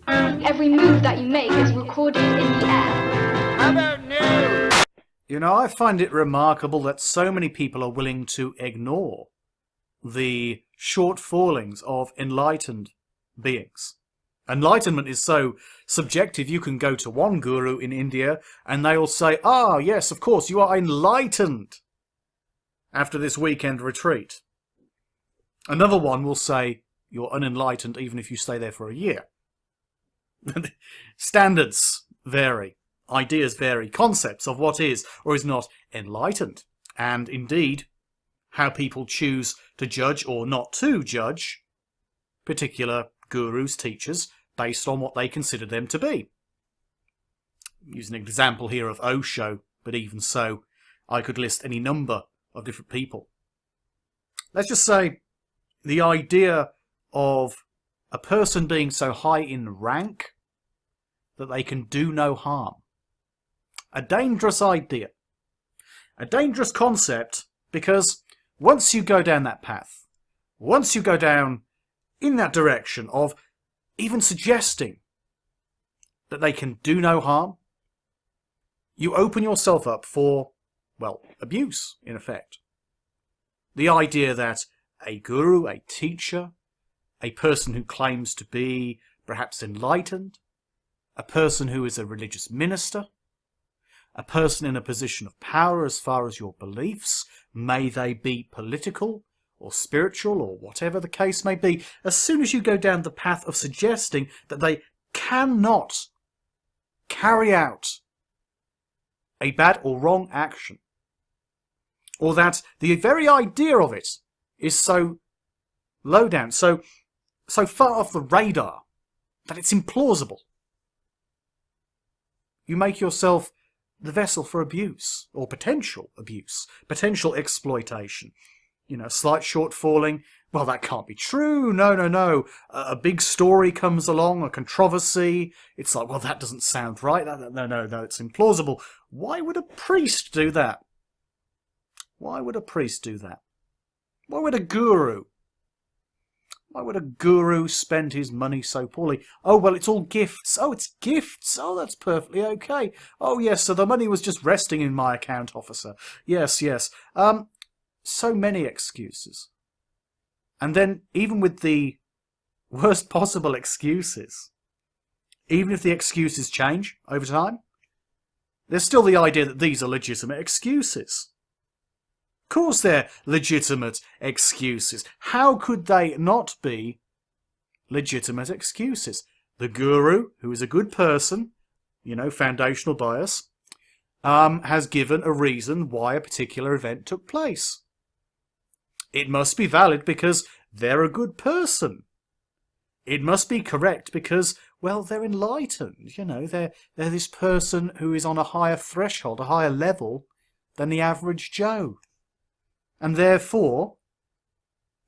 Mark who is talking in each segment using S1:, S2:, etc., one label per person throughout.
S1: Every move that you make is recorded in the air.
S2: How about new?
S3: You know, I find it remarkable that so many people are willing to ignore the short fallings of enlightened beings. Enlightenment is so subjective. You can go to one guru in India and they'll say, "Ah, yes, of course, you are enlightened after this weekend retreat." Another one will say, "You're unenlightened even if you stay there for a year." Standards vary, ideas vary, concepts of what is or is not enlightened, and indeed how people choose to judge or not to judge particular gurus, teachers, based on what they consider them to be. Using an example here of Osho, but even so, I could list any number of different people. Let's just say the idea of a person being so high in rank that they can do no harm. A dangerous idea. A dangerous concept, because once you go down that path, once you go down in that direction of even suggesting that they can do no harm, you open yourself up for, well, abuse, in effect. The idea that a guru, a teacher, a person who claims to be perhaps enlightened, a person who is a religious minister, a person in a position of power as far as your beliefs, may they be political or spiritual or whatever the case may be, as soon as you go down the path of suggesting that they cannot carry out a bad or wrong action, or that the very idea of it is so low down, so far off the radar, that it's implausible, you make yourself the vessel for abuse, or potential abuse, potential exploitation. You know, slight shortfalling, well, that can't be true, no. A big story comes along, a controversy, it's like, well, that doesn't sound right, no, it's implausible. Why would a priest do that? Why would a priest do that? Why would a guru? Why would a guru spend his money so poorly? Oh, well, it's all gifts. Oh, it's gifts. Oh, that's perfectly okay. Oh, yes, so the money was just resting in my account, officer. Yes. So many excuses. And then, even with the worst possible excuses, even if the excuses change over time, there's still the idea that these are legitimate excuses. Of course they're legitimate excuses. How could they not be legitimate excuses? The guru, who is a good person, you know, foundational bias, has given a reason why a particular event took place. It must be valid because they're a good person. It must be correct because, well, they're enlightened. You know, they're this person who is on a higher threshold, a higher level than the average Joe. And therefore,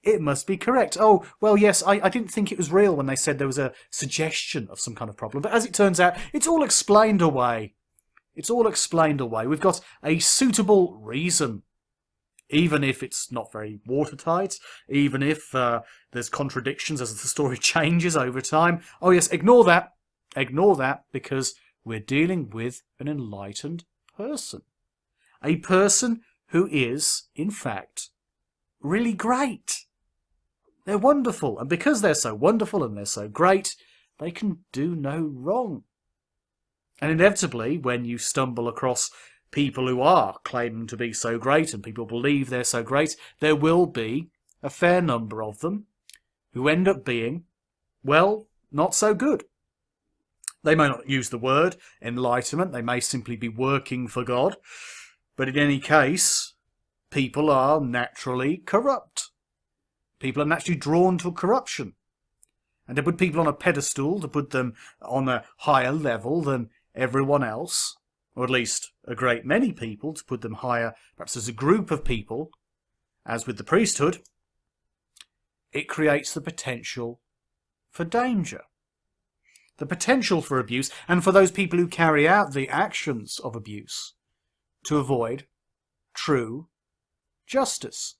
S3: it must be correct. Oh, well, yes, I didn't think it was real when they said there was a suggestion of some kind of problem. But as it turns out, it's all explained away. It's all explained away. We've got a suitable reason. Even if it's not very watertight, even if there's contradictions as the story changes over time. Oh yes, ignore that, because we're dealing with an enlightened person. A person who is, in fact, really great. They're wonderful, and because they're so wonderful and they're so great, they can do no wrong. And inevitably, when you stumble across people who are claiming to be so great and people believe they're so great, there will be a fair number of them who end up being, well, not so good. They may not use the word enlightenment, they may simply be working for God, but in any case, people are naturally corrupt. People are naturally drawn to corruption. And to put people on a pedestal, to put them on a higher level than everyone else, or at least a great many people, to put them higher, perhaps as a group of people, as with the priesthood, it creates the potential for danger. The potential for abuse, and for those people who carry out the actions of abuse, to avoid true justice.